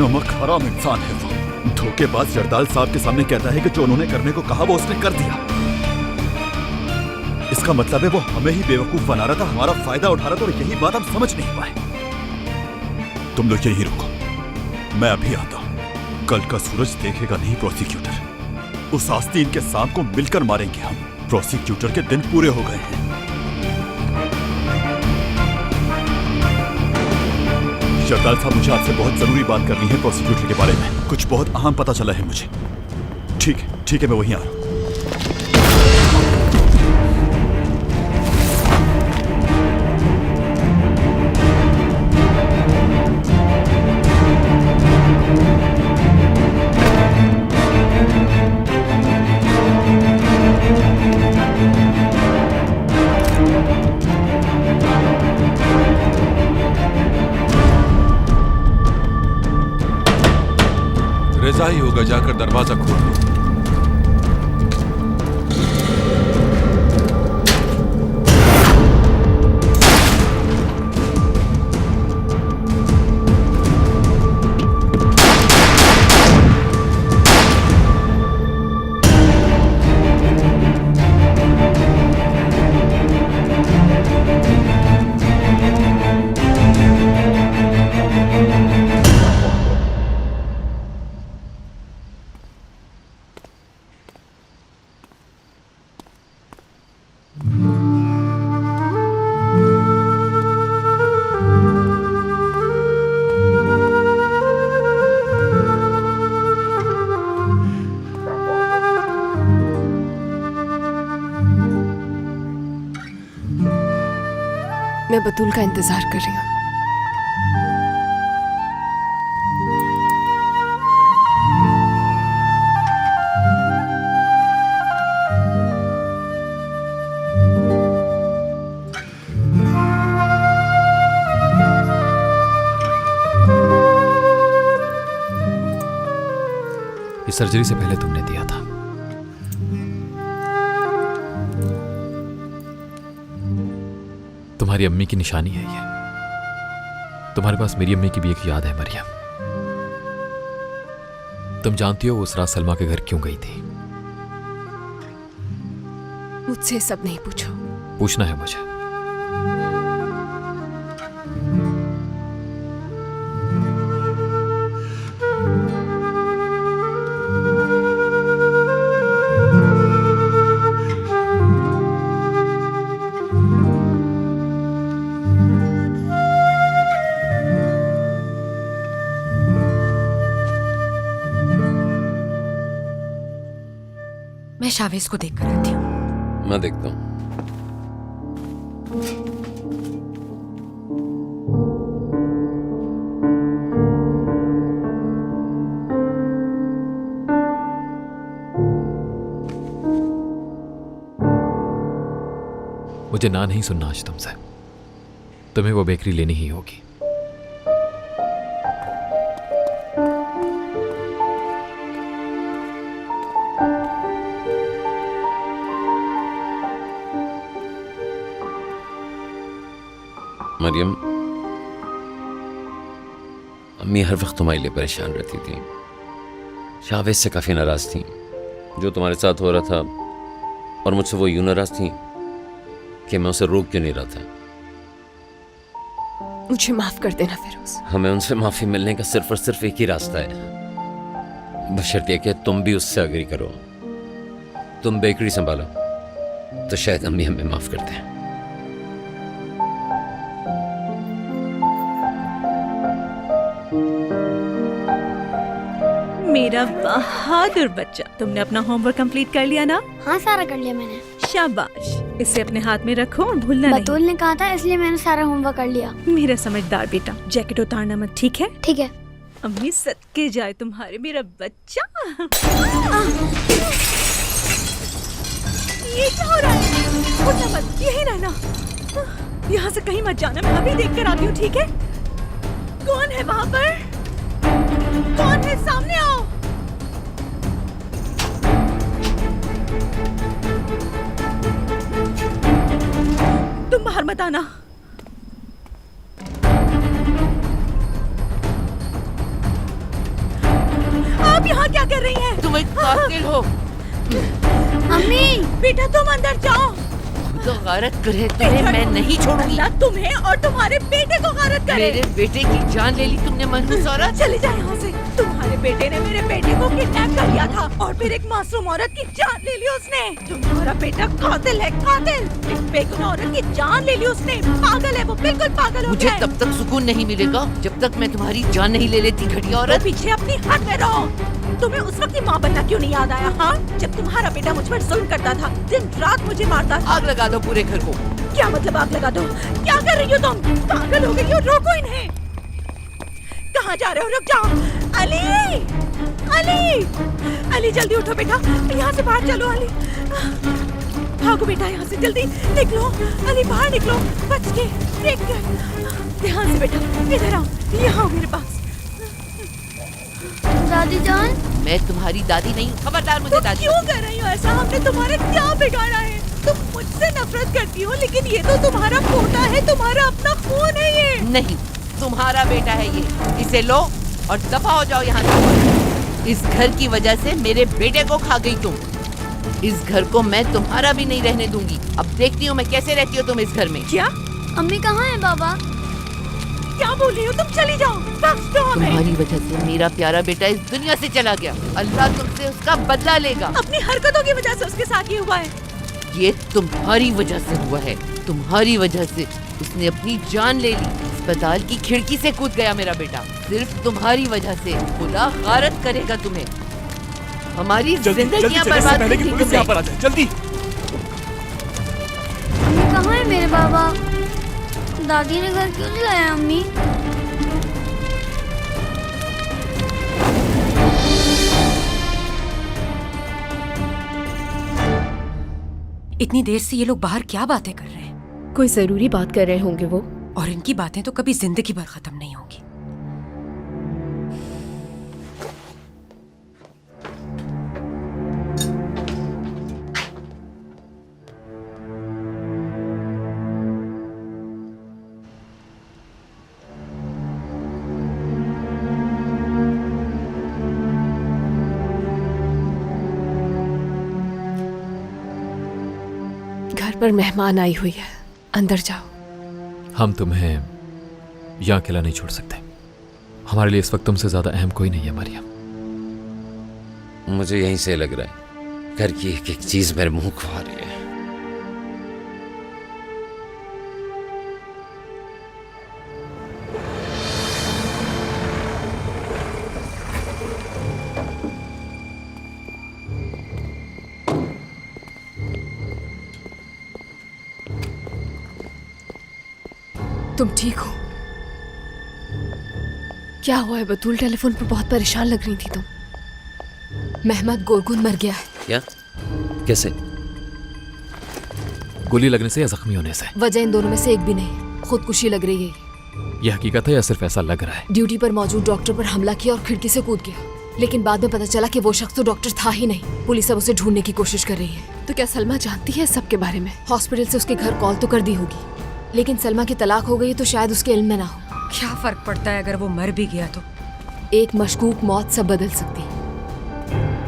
नमक हराम इंसान है वो। धोखेबाज जरदाल साहब के सामने कहता है कि जो उन्होंने करने को कहा वो उसने कर दिया। इसका मतलब है वो हमें ही बेवकूफ बना रहा था, हमारा फायदा उठा रहा था, और यही बात हम समझ नहीं पाए। तुम लोग यही रुको, मैं अभी आता हूं। कल का सूरज देखेगा नहीं प्रोसिक्यूटर। उस आस्तीन के सांप को मिलकर मारेंगे हम। प्रोसिक्यूटर के दिन पूरे हो गए हैं। जरदाल साहब, मुझे आपसे बहुत जरूरी बात करनी है प्रोसिक्यूटर के बारे में। कुछ बहुत अहम पता चला है मुझे। ठीक है, मैं वहीं आ रहा हूं। रेजा ही होगा, जाकर दरवाजा खोल लो। मैं बतूल का इंतजार कर रही हूँ। ये सर्जरी से पहले तुमने दिया था। तुम्हारी अम्मी की निशानी है ये। तुम्हारे पास मेरी अम्मी की भी एक याद है मरियम। तुम जानती हो उस रात सलमा के घर क्यों गई थी? मुझसे सब नहीं पूछो। पूछना है मुझे। मैं शावेज को देखकर आती हूँ। मैं देखता हूँ। मुझे ना नहीं सुनना आज तुमसे। तुम्हें वो बेकरी लेनी ही होगी। मरियम, अम्मी हर वक्त तुम्हारे लिए परेशान रहती थी। शावेज से काफ़ी नाराज़ थी जो तुम्हारे साथ हो रहा था, और मुझसे वो यूं नाराज़ थी कि मैं उसे रोक क्यों नहीं रहा था। मुझे माफ कर देना फिरोज। हमें उनसे माफ़ी मिलने का सिर्फ और सिर्फ एक ही रास्ता है, बशर्ते कि तुम भी उससे अग्री करो। तुम बेकरी संभालो तो शायद अम्मी हमें माफ़ कर दें। मेरा बहादुर बच्चा, तुमने अपना होमवर्क कंप्लीट कर लिया ना? हाँ, सारा कर लिया मैंने। शाबाश, इसे अपने हाथ में रखो और भूलना नहीं। बतूल ने कहा था इसलिए मैंने सारा होमवर्क कर लिया। मेरा समझदार बेटा, जैकेट उतारना मत, ठीक है? ठीक है। अम्मी सदके जाए तुम्हारे, मेरा बच्चा। ये क्या हो रहा है? उठना मत, यही रहना। यहाँ से कहीं मत जाना, मैं अभी देख कर आती हूँ, ठीक है? कौन है वहाँ पर? कौन है? सामने आओ। तुम बाहर मत आना। आप यहाँ क्या कर रही हैं? तुम एक कातिल हो। मम्मी बेटा तुम अंदर जाओ। तो गारत करे तुम्हें मैं नहीं छोड़ूंगी। अल्लाह तुम्हें और तुम्हारे बेटे को गारत करे। मेरे बेटे की जान ले ली तुमने मनहूस औरत। चले जाए यहाँ से। तुम्हारे बेटे ने मेरे बेटे को किडनैप कर लिया था और फिर एक मासूम औरत की जान ले ली उसने। तुम्हारा बेटा कातिल है, कातिल। एक बेगुनाह औरत की जान ले ली उसने। पागल है वो, बिल्कुल पागल हो मुझे गया है। तब तक सुकून नहीं मिलेगा जब तक मैं तुम्हारी जान नहीं ले लेती घटिया तो औरत। पीछे अपनी हद में रहो। तुम्हें उस वक्त की माँ बनना क्यों नहीं याद आया? हाँ, जब तुम्हारा बेटा मुझ पर जुल्म करता था, दिन रात मुझे मारता था। आग लगा दो पूरे घर को। क्या मतलब आग लगा दो? क्या कर रही हो तुम? पागल हो गई हो? रोको इन्हें। कहाँ जा रहे हो? रुक जाओ। अली, अली, अली जल्दी उठो बेटा, यहाँ से बाहर चलो। अली भागो बेटा यहाँ से, जल्दी निकलो। अली बाहर निकलो, बच के, देख कर। ध्यान से बेटा, इधर आओ, यहाँ आओ मेरे पास। दादी जान, मैं तुम्हारी दादी नहीं हूँ, खबरदार मुझे तुम दादी। क्यों कर रही हो ऐसा? हमने तुम्हारे क्या बिगाड़ा है? तुम मुझसे नफरत करती हो, लेकिन ये तो तुम्हारा पोता है, तुम्हारा अपना खून है ये। नहीं, तुम्हारा बेटा है ये। इसे लो और दफा हो जाओ यहाँ से। इस घर की वजह से मेरे बेटे को खा गई तुम। इस घर को मैं तुम्हारा भी नहीं रहने दूंगी। अब देखती हूँ मैं कैसे रहती हो तुम इस घर में। क्या? अम्मी कहाँ है बाबा? क्या बोल रही हो तुम? चली जाओ, बख्श दो हमें। तुम्हारी वजह से मेरा प्यारा बेटा इस दुनिया से चला गया। अल्लाह तुमसे उसका बदला लेगा। अपनी हरकतों की वजह से उसके साथ ये हुआ है। ये तुम्हारी वजह से हुआ है। तुम्हारी वजह से उसने अपनी जान ले ली। अस्पताल की खिड़की से कूद गया मेरा बेटा। सिर्फ तुम्हारी वजह से खुदा गारत करेगा तुम्हें। हमारी जिंदगियां बर्बाद कर दी तुमने। आ जाए जल्दी। अम्मी कहाँ है मेरे बाबा? दादी ने घर क्यों नहीं लाया अम्मी? इतनी देर से ये लोग बाहर क्या बातें कर रहे हैं? कोई जरूरी बात कर रहे होंगे वो। और इनकी बातें तो कभी जिंदगी भर खत्म नहीं होंगी। घर पर मेहमान आई हुई है, अंदर जाओ। हम तुम्हें यहाँ अकेला नहीं छोड़ सकते। हमारे लिए इस वक्त तुमसे ज्यादा अहम कोई नहीं है मरियम। मुझे यहीं से लग रहा है घर की एक एक चीज मेरे मुंह को आ रही है। तुम ठीक हो? क्या हुआ है बतूल? टेलीफोन पर बहुत परेशान लग रही थी तुम। महमद गोरगुन मर गया है। क्या? कैसे? गोली लगने से या जख्मी होने से? वजह इन दोनों में से एक भी नहीं। खुदकुशी लग रही है। यह हकीकत है या सिर्फ ऐसा लग रहा है? ड्यूटी पर मौजूद डॉक्टर पर हमला किया और खिड़की से कूद गया, लेकिन बाद में पता चला कि वो शख्स तो डॉक्टर था ही नहीं। पुलिस अब उसे ढूंढने की कोशिश कर रही है। तो क्या सलमा जानती है सब के बारे में? हॉस्पिटल से उसके घर कॉल तो कर दी होगी, लेकिन सलमा की तलाक हो गई तो शायद उसके इल्म में ना हो। क्या फर्क पड़ता है अगर वो मर भी गया तो? एक मशकूक मौत सब बदल सकती है।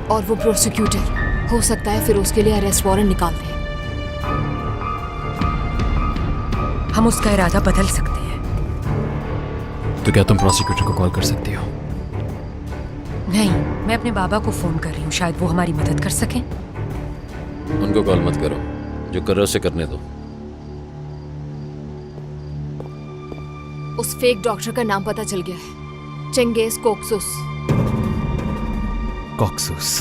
और वो प्रोसिक्यूटर हो सकता है फिर उसके लिए अरेस्ट वारंट निकाल दे। हम उसका इरादा बदल सकते हैं। तो क्या तुम प्रोसिक्यूटर को कॉल कर सकती हो? नहीं, मैं अपने बाबा को फोन कर रही हूँ, शायद वो हमारी मदद कर सकें। उनको कॉल मत करो, जो कर रहे हो उसे करने दो। उस फेक डॉक्टर का नाम पता चल गया है, चेंगेज कोक्सुस। कॉक्सूस।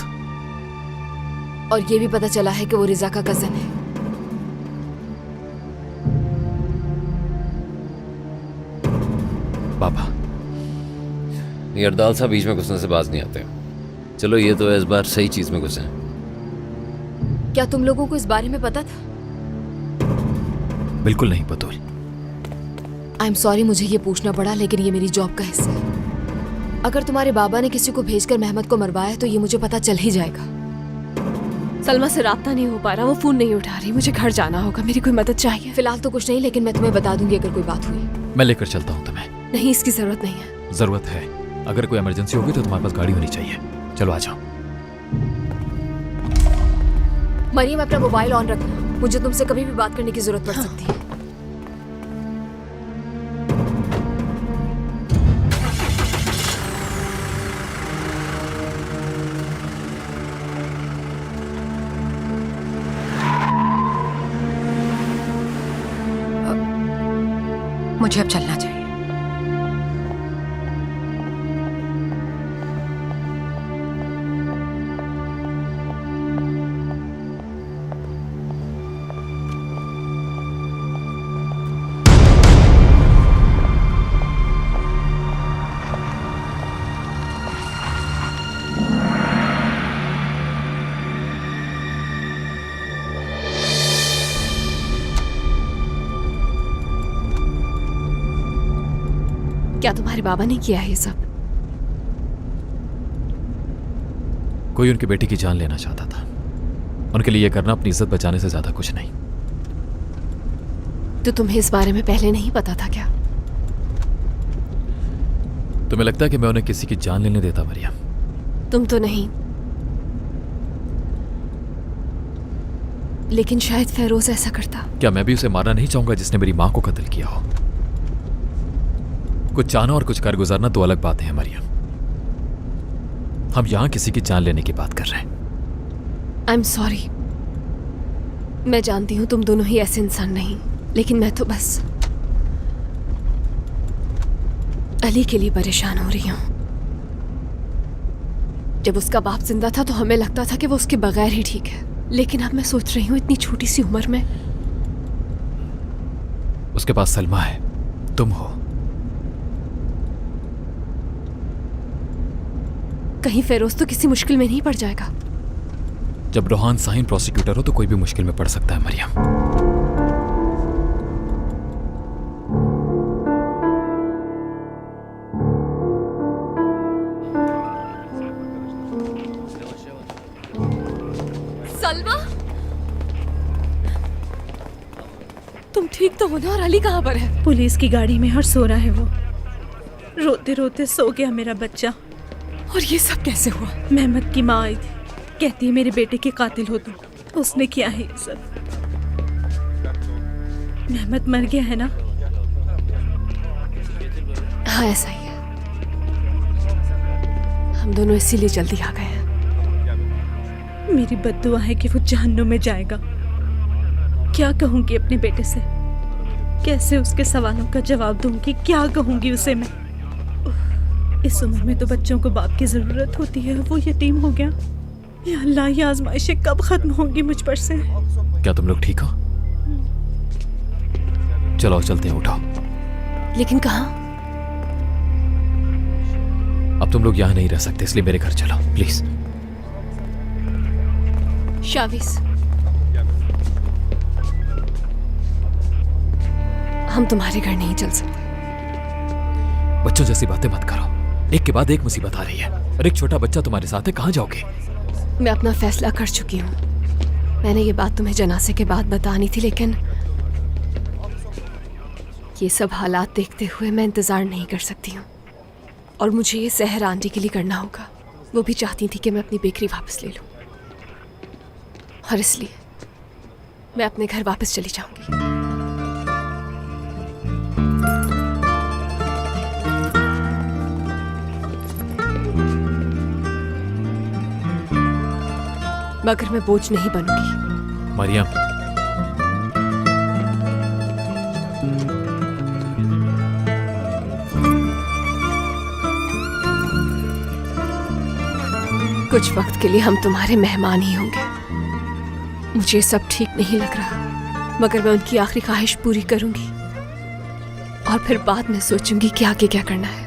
और ये भी पता चला है कि वो रिजा का कजन है। बाबा, ये अरदाल साहब बीच में घुसने से बाज नहीं आते। चलो ये तो इस बार सही चीज में घुसे। क्या तुम लोगों को इस बारे में पता था? बिल्कुल नहीं बतूल। आई एम सॉरी मुझे ये पूछना पड़ा, लेकिन ये मेरी जॉब का हिस्सा है। अगर तुम्हारे बाबा ने किसी को भेजकर महमद को मरवाया तो ये मुझे पता चल ही जाएगा। सलमा से राब्ता नहीं हो पा रहा, वो फोन नहीं उठा रही। मुझे घर जाना होगा, मेरी कोई मदद चाहिए। फिलहाल तो कुछ नहीं, लेकिन मैं तुम्हें बता दूंगी अगर कोई बात हुई। मैं लेकर चलता हूँ तुम्हें। नहीं, इसकी जरूरत नहीं है। जरूरत है। अगर कोई इमरजेंसी होगी तो तुम्हारे पास गाड़ी होनी चाहिए। चलो आ जाओ। मरियम, अपना मोबाइल ऑन रखना, मुझे तुमसे कभी भी बात करने की जरूरत पड़ सकती है। मुझे अब चलना चाहिए। क्या तुम्हारे बाबा ने किया है ये सब? कोई उनकी बेटी की जान लेना चाहता था। उनके लिए यह करना अपनी इज्जत बचाने से ज्यादा कुछ नहीं। तो तुम्हें इस बारे में पहले नहीं पता था क्या? तुम्हें लगता है कि मैं उन्हें किसी की जान लेने देता मरियम? तुम तो नहीं, लेकिन शायद फेरोज ऐसा करता। क्या मैं भी उसे मारना नहीं चाहूंगा जिसने मेरी मां को कत्ल किया हो? कुछ चाहना और कुछ कर गुजरना दो अलग बातें हैं मरियम। हम यहां किसी की जान लेने की बात कर रहे हैं। आई एम सॉरी, मैं जानती हूं तुम दोनों ही ऐसे इंसान नहीं, लेकिन मैं तो बस अली के लिए परेशान हो रही हूं। जब उसका बाप जिंदा था तो हमें लगता था कि वो उसके बगैर ही ठीक है, लेकिन अब मैं सोच रही हूं इतनी छोटी सी उम्र में। उसके पास सलमा है, तुम हो। कहीं फेरोज तो किसी मुश्किल में नहीं पड़ जाएगा? जब रोहान साहिन प्रोसिक्यूटर हो तो कोई भी मुश्किल में पड़ सकता है मरियम। सलमा, तुम ठीक तो हो ना? और अली कहाँ पर है? पुलिस की गाड़ी में और सो रहा है वो। रोते रोते सो गया मेरा बच्चा। और ये सब कैसे हुआ? मेहमत की माँ आई थी, कहती है मेरे बेटे के कातिल हो तुम। उसने किया है ये सब। मेहमत मर गया है ना? हाँ ऐसा ही है। हम दोनों इसीलिए जल्दी आ गए हैं। मेरी बद्दुआ है कि वो जहन्नुम में जाएगा। क्या कहूंगी अपने बेटे से? कैसे उसके सवालों का जवाब दूंगी? क्या कहूंगी उसे मैं? इस उम्र में तो बच्चों को बाप की जरूरत होती है, वो यतीम हो गया। या अल्लाह, ये आजमाइशें कब खत्म होंगी मुझ पर से? क्या तुम लोग ठीक हो? चलो चलते हैं, उठाओ। लेकिन कहाँ? अब तुम लोग यहां नहीं रह सकते, इसलिए मेरे घर चलो प्लीज। शाविस, हम तुम्हारे घर नहीं चल सकते। बच्चों जैसी बातें मत करो। एक के बाद एक मुसीबत आ रही है और एक छोटा बच्चा तुम्हारे साथ है। कहां जाओगे? मैं अपना फैसला कर चुकी हूँ। मैंने ये बात तुम्हें जनाजे के बाद बतानी थी, लेकिन ये सब हालात देखते हुए मैं इंतजार नहीं कर सकती हूँ। और मुझे ये सहर आंटी के लिए करना होगा। वो भी चाहती थी कि मैं अपनी बेकरी वापस ले लूँ, और इसलिए मैं अपने घर वापस चली जाऊंगी। मगर मैं बोझ नहीं बनूंगी। मरियम, कुछ वक्त के लिए हम तुम्हारे मेहमान ही होंगे। मुझे सब ठीक नहीं लग रहा, मगर मैं उनकी आखिरी ख्वाहिश पूरी करूंगी और फिर बाद में सोचूंगी कि आगे क्या करना है।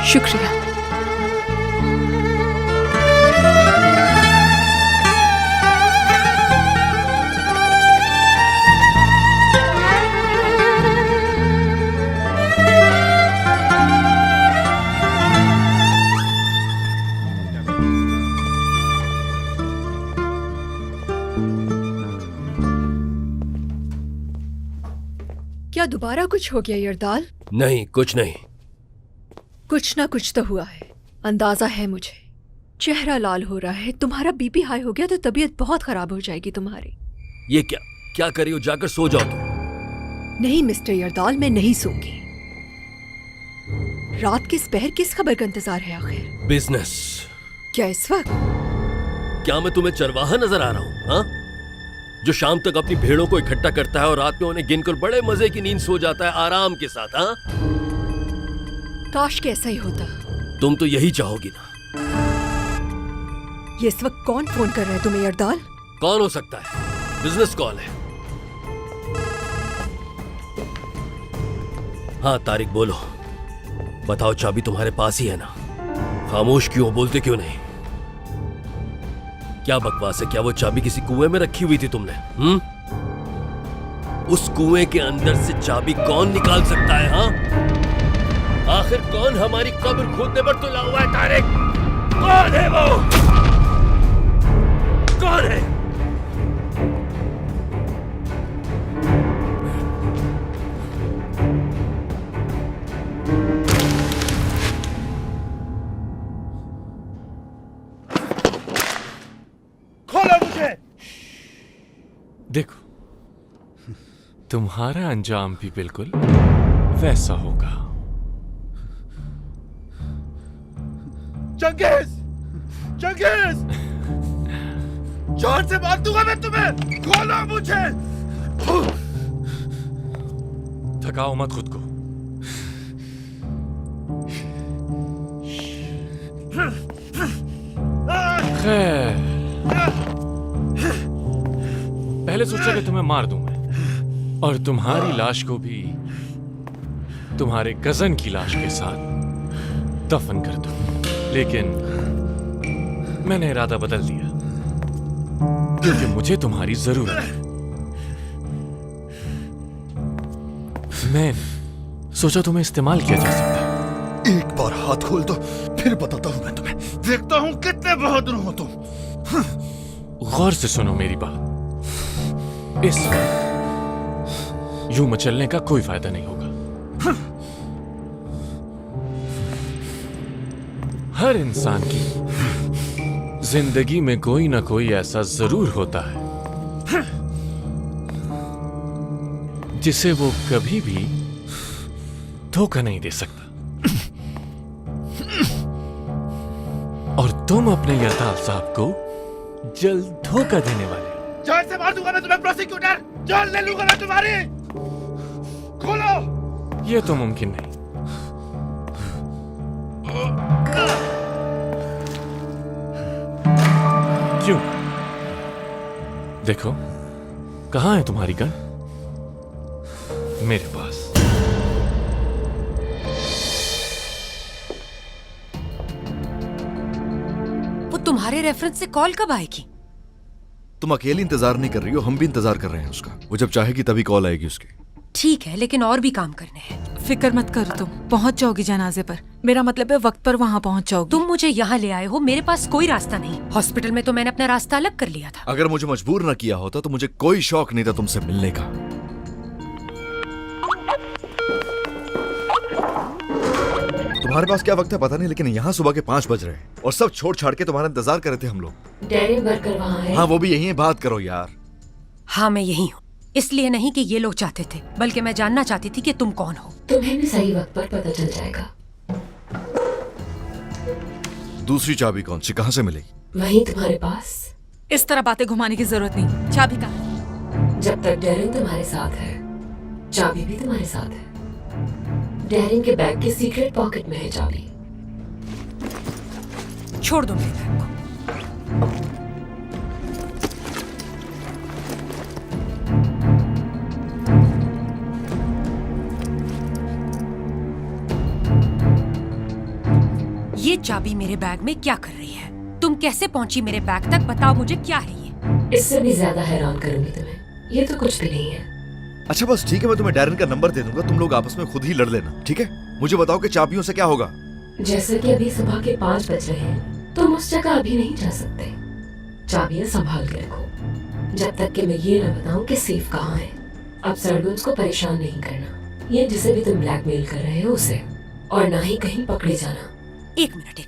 शुक्रिया। क्या दोबारा कुछ हो गया यरदाल? नहीं, कुछ नहीं। कुछ ना कुछ तो हुआ है, अंदाजा है मुझे। चेहरा लाल हो रहा है, तुम्हारा बीपी हाई हो गया तो तबीयत बहुत खराब हो जाएगी तुम्हारी। ये क्या क्या करी हो? जाकर सो जाओ तुम। नहीं मिस्टर यरदाल, मैं नहीं सोऊंगी। रात के इस पहर किस खबर का इंतजार है आखिर? बिजनेस। क्या इस वक्त? क्या मैं तुम्हें चरवाहा नजर आ रहा हूँ? हाँ, जो शाम तक अपनी भेड़ों को इकट्ठा करता है और रात में उन्हें गिनकर बड़े मजे की नींद सो जाता है आराम के साथ। हाँ, काश के ऐसा ही होता। तुम तो यही चाहोगी ना। ये इस वक्त कौन फोन कर रहा है तुम्हें यरदाल? कौन हो सकता है? बिजनेस कॉल है। हाँ तारिक, बोलो। बताओ, चाबी तुम्हारे पास ही है ना? खामोश क्यों हो? बोलते क्यों नहीं? क्या बकवास है? क्या वो चाबी किसी कुएं में रखी हुई थी तुमने? उस कुएं के अंदर से चाबी कौन निकाल सकता है? हाँ, आखिर कौन हमारी कब्र खोदने पर तुला हुआ है? तारिक, कौन है वो? कौन है? खोलो मुझे। देखो, तुम्हारा अंजाम भी बिल्कुल वैसा होगा। चंगेज, चंगेज, जान से मार दूंगा मैं तुम्हें। खोलो मुझे। थकाओ मत खुद को। खैर, पहले सोचा कि तुम्हें मार दूं मैं और तुम्हारी लाश को भी तुम्हारे कजन की लाश के साथ दफन कर दूं, लेकिन मैंने इरादा बदल दिया क्योंकि मुझे तुम्हारी जरूरत है। मैंने सोचा तुम्हें इस्तेमाल किया जा सकता है। एक बार हाथ खोल दो, फिर बताता हूं मैं तुम्हें। देखता हूं कितने बहादुर हो तुम। गौर से सुनो मेरी बात। इस वक्त यूं मचलने का कोई फायदा नहीं होगा। हर इंसान की जिंदगी में कोई ना कोई ऐसा जरूर होता है जिसे वो कभी भी धोखा नहीं दे सकता। और तुम अपने यरदाल साहब को जल्द धोखा देने वाले। जान से मार दूंगा मैं तुम्हें प्रोसिक्यूटर। जान ले लूंगा मैं तुम्हारी। खोलो। ये तो मुमकिन नहीं। क्यों? देखो, कहां है तुम्हारी गन? मेरे पास। वो तुम्हारे रेफरेंस से कॉल कब आएगी? तुम अकेली इंतजार नहीं कर रही हो, हम भी इंतजार कर रहे हैं उसका। वो जब चाहेगी तभी कॉल आएगी उसकी। ठीक है, लेकिन और भी काम करने हैं। फिक्र मत करो, तुम पहुंच जाओगी जनाजे पर। मेरा मतलब है वक्त पर वहां पहुंच जाओगी। तुम मुझे यहाँ ले आए हो, मेरे पास कोई रास्ता नहीं। हॉस्पिटल में तो मैंने अपना रास्ता अलग कर लिया था। अगर मुझे मजबूर न किया होता तो मुझे कोई शौक नहीं था तुमसे मिलने का। तुम्हारे पास क्या वक्त है पता नहीं, लेकिन यहाँ सुबह के 5 बज रहे हैं और सब छोड़ छाड़ के तुम्हारा इंतजार कर रहे थे हम लोग। डेरी वर्कर वहाँ है? हाँ, वो भी यही है। बात करो यार। हाँ, मैं यही हूँ। इसलिए नहीं कि ये लोग चाहते थे, बल्कि मैं जानना चाहती थी कि तुम कौन हो। तुम्हें भी सही वक्त पर पता चल जाएगा। दूसरी चाबी कौन सी, कहाँ से मिलेगी? वहीं तुम्हारे पास। इस तरह बातें घुमाने की जरूरत नहीं। चाबी कहाँ? जब तक डेरिन तुम्हारे साथ है, चाबी भी तुम्हारे साथ है। डेरिन के बैग के सीक्रेट पॉकेट में है चाबी। छोड़ दो मेरे बैग को। ये चाबी मेरे बैग में क्या कर रही है? तुम कैसे पहुंची मेरे बैग तक? बताओ मुझे, क्या है ये? इससे भी ज्यादा हैरान करूंगी तुम्हें। ये तो कुछ भी नहीं है। अच्छा बस ठीक है, मैं तुम्हें डैरन का नंबर दे दूंगा, तुम लोग आपस में खुद ही लड़ लेना, ठीक है? मुझे बताओ कि चाबियों से क्या होगा? जैसे कि अभी सुबह के 5 बज रहे हैं, तुम उस जगह अभी नहीं जा सकते। चाबियां संभाल के रखो जब तक कि मैं ये न बताऊं कि सेफ कहाँ है। अब सरगुन्स को परेशान नहीं करना, ये जिसे भी तुम ब्लैकमेल कर रहे हो उसे। और ना ही कहीं पकड़े जाना। एक मिनट,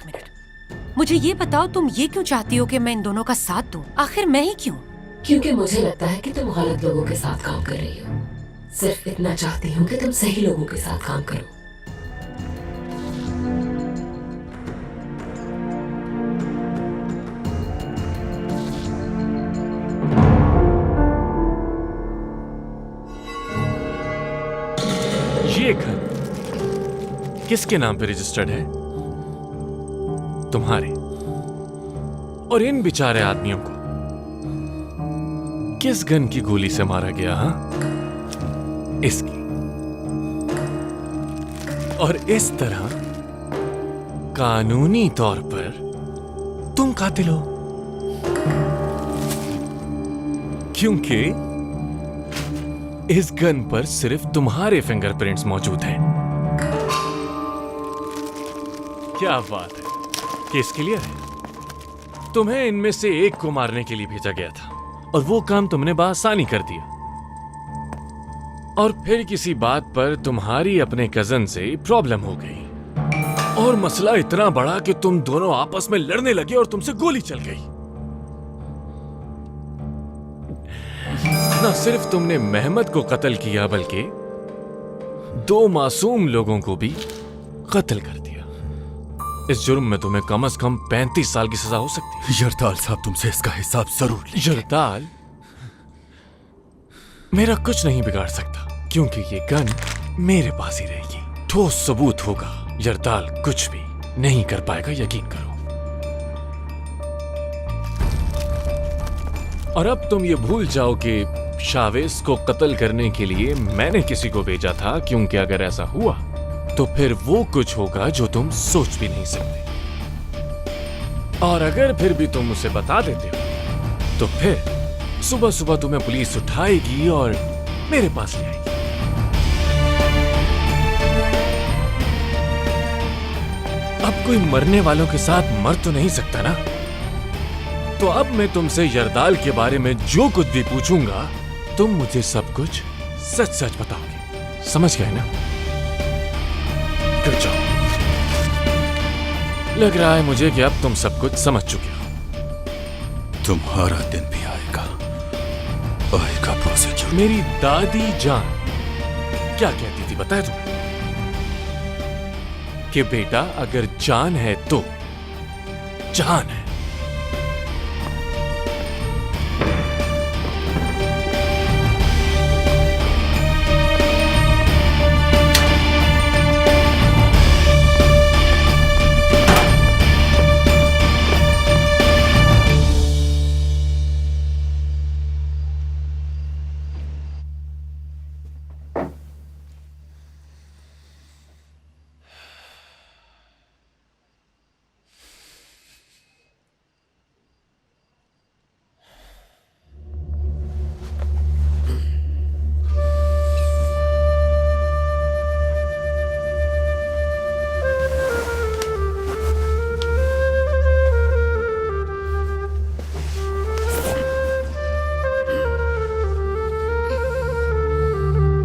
मुझे ये बताओ, तुम ये क्यों चाहती हो कि मैं इन दोनों का साथ दूं? आखिर मैं ही क्यों? क्योंकि मुझे लगता है कि तुम गलत लोगों के साथ काम कर रही हो। सिर्फ इतना चाहती हूँ कि तुम सही लोगों के साथ काम करो। ये घर किसके नाम पे रजिस्टर्ड है? तुम्हारे। और इन बेचारे आदमियों को किस गन की गोली से मारा गया? हाँ, इसकी। और इस तरह कानूनी तौर पर तुम कातिल हो, क्योंकि इस गन पर सिर्फ तुम्हारे फिंगरप्रिंट्स मौजूद हैं। क्या बात है, केस क्लियर है। तुम्हें इनमें से एक को मारने के लिए भेजा गया था और वो काम तुमने बआसानी कर दिया। और फिर किसी बात पर तुम्हारी अपने कजन से प्रॉब्लम हो गई और मसला इतना बड़ा कि तुम दोनों आपस में लड़ने लगे और तुमसे गोली चल गई। ना सिर्फ तुमने मेहमद को कत्ल किया बल्कि 2 मासूम लोगों को भी कत्ल कर दिया। इस जुर्म में तुम्हें कम से कम 35 साल की सजा हो सकती है। यरदाल साहब तुमसे इसका हिसाब जरूर लेंगे। यरदाल मेरा कुछ नहीं बिगाड़ सकता, क्योंकि ये गन मेरे पास ही रहेगी। ठोस सबूत होगा, यरदाल कुछ भी नहीं कर पाएगा, यकीन करो। और अब तुम ये भूल जाओ कि शावेज को कत्ल करने के लिए मैंने किसी को भेजा था, क्योंकि अगर ऐसा हुआ तो फिर वो कुछ होगा जो तुम सोच भी नहीं सकते। और अगर फिर भी तुम उसे बता देते हो तो फिर सुबह सुबह तुम्हें पुलिस उठाएगी और मेरे पास ले आएगी। अब कोई मरने वालों के साथ मर तो नहीं सकता ना। तो अब मैं तुमसे यरदाल के बारे में जो कुछ भी पूछूंगा तुम मुझे सब कुछ सच सच बताओगे, समझ गए ना? कर जाओ। लग रहा है मुझे कि अब तुम सब कुछ समझ चुके हो। तुम्हारा दिन भी आएगा प्रोसिक्यूटर। मेरी दादी जान क्या कहती थी बताया तुम्हें? कि बेटा अगर जान है तो जान है।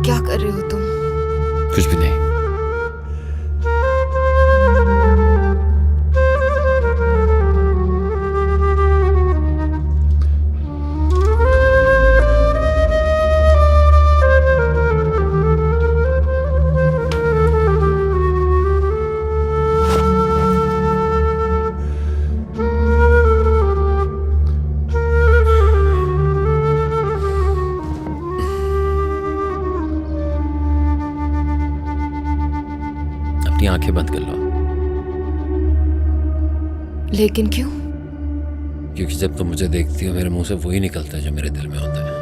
क्या कर रहे हो तुम? कुछ भी नहीं। अपनी आंखें बंद कर लो। लेकिन क्यों? क्योंकि जब तुम मुझे देखती हो मेरे मुंह से वही निकलता है जो मेरे दिल में होता है।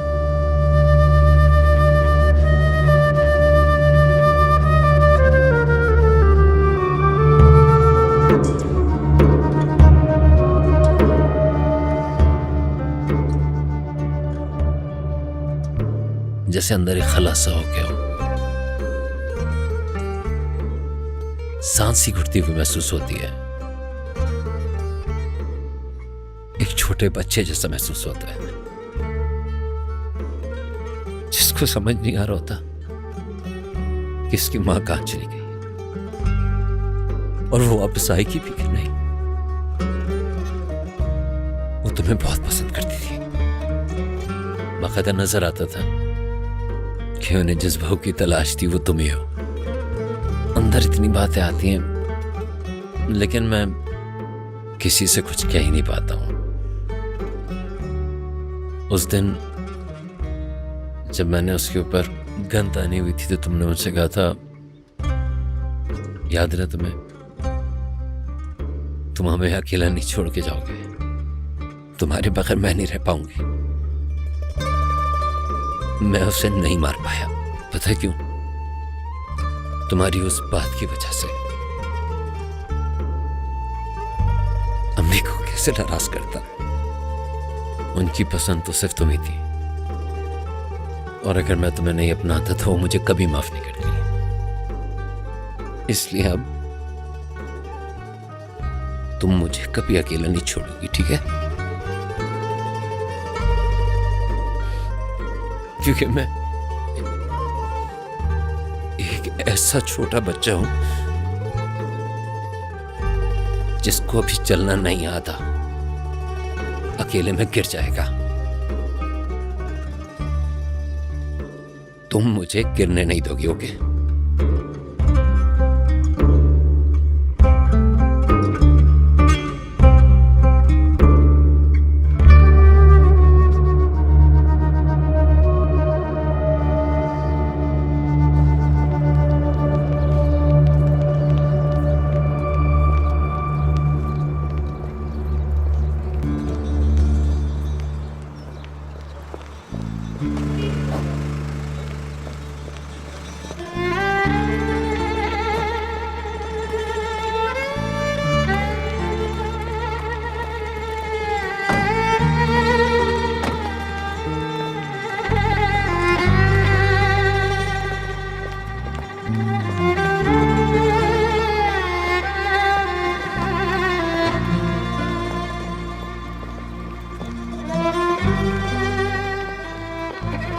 जैसे अंदर एक खलासा हो गया हो, सांस सी घुटती हुई महसूस होती है, एक छोटे बच्चे जैसा महसूस होता है जिसको समझ नहीं आ रहा होता कि इसकी मां कहां चली गई। और वो वापस आएगी भी कि नहीं। वो तुम्हें बहुत पसंद करती थी। बाकायदा नजर आता था कि उन्हें जिस बहू की तलाश थी वो तुम ही हो। अंदर इतनी बातें आती हैं लेकिन मैं किसी से कुछ कह ही नहीं पाता हूं। उस दिन जब मैंने उसके ऊपर गन तानी हुई थी तो तुमने मुझसे कहा था, याद रहा तुम्हें, तुम हमें अकेला नहीं छोड़ के जाओगे, तुम्हारे बगैर मैं नहीं रह पाऊंगी। मैं उसे नहीं मार पाया, पता है क्यों? तुम्हारी उस बात की वजह से। अम्मी को कैसे नाराज करता? उनकी पसंद तो सिर्फ तुम ही थी, और अगर मैं तुम्हें नहीं अपनाता तो वो मुझे कभी माफ नहीं करती। इसलिए अब तुम मुझे कभी अकेला नहीं छोड़ोगी, ठीक है? क्योंकि मैं एक ऐसा छोटा बच्चा हूं जिसको अभी चलना नहीं आता, अकेले में गिर जाएगा। तुम मुझे गिरने नहीं दोगे, ओके?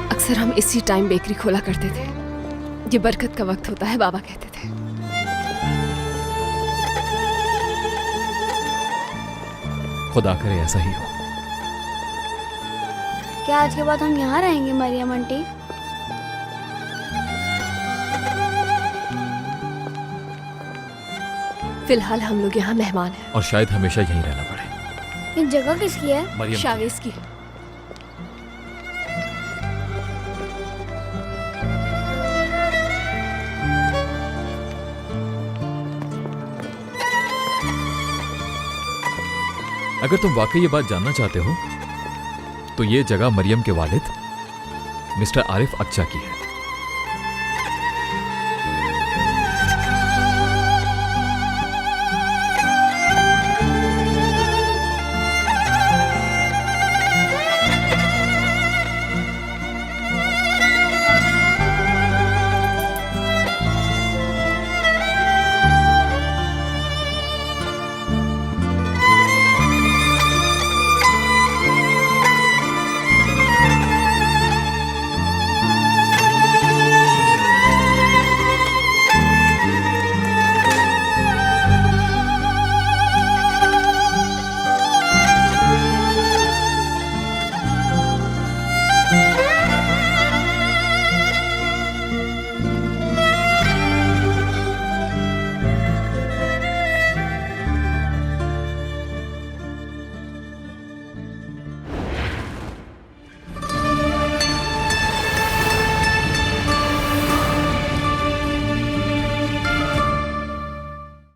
अक्सर हम इसी टाइम बेकरी खोला करते थे। ये बरकत का वक्त होता है, बाबा कहते थे। खुदा करे ऐसा ही हो। क्या आज के बाद हम यहाँ रहेंगे मरियम आंटी? फिलहाल हम लोग यहाँ मेहमान हैं। और शायद हमेशा यहीं रहना पड़े। ये जगह किसकी है? मरियम शावेज की है। अगर तुम वाकई ये बात जानना चाहते हो तो ये जगह मरियम के वालिद मिस्टर आरिफ अक्चा की है।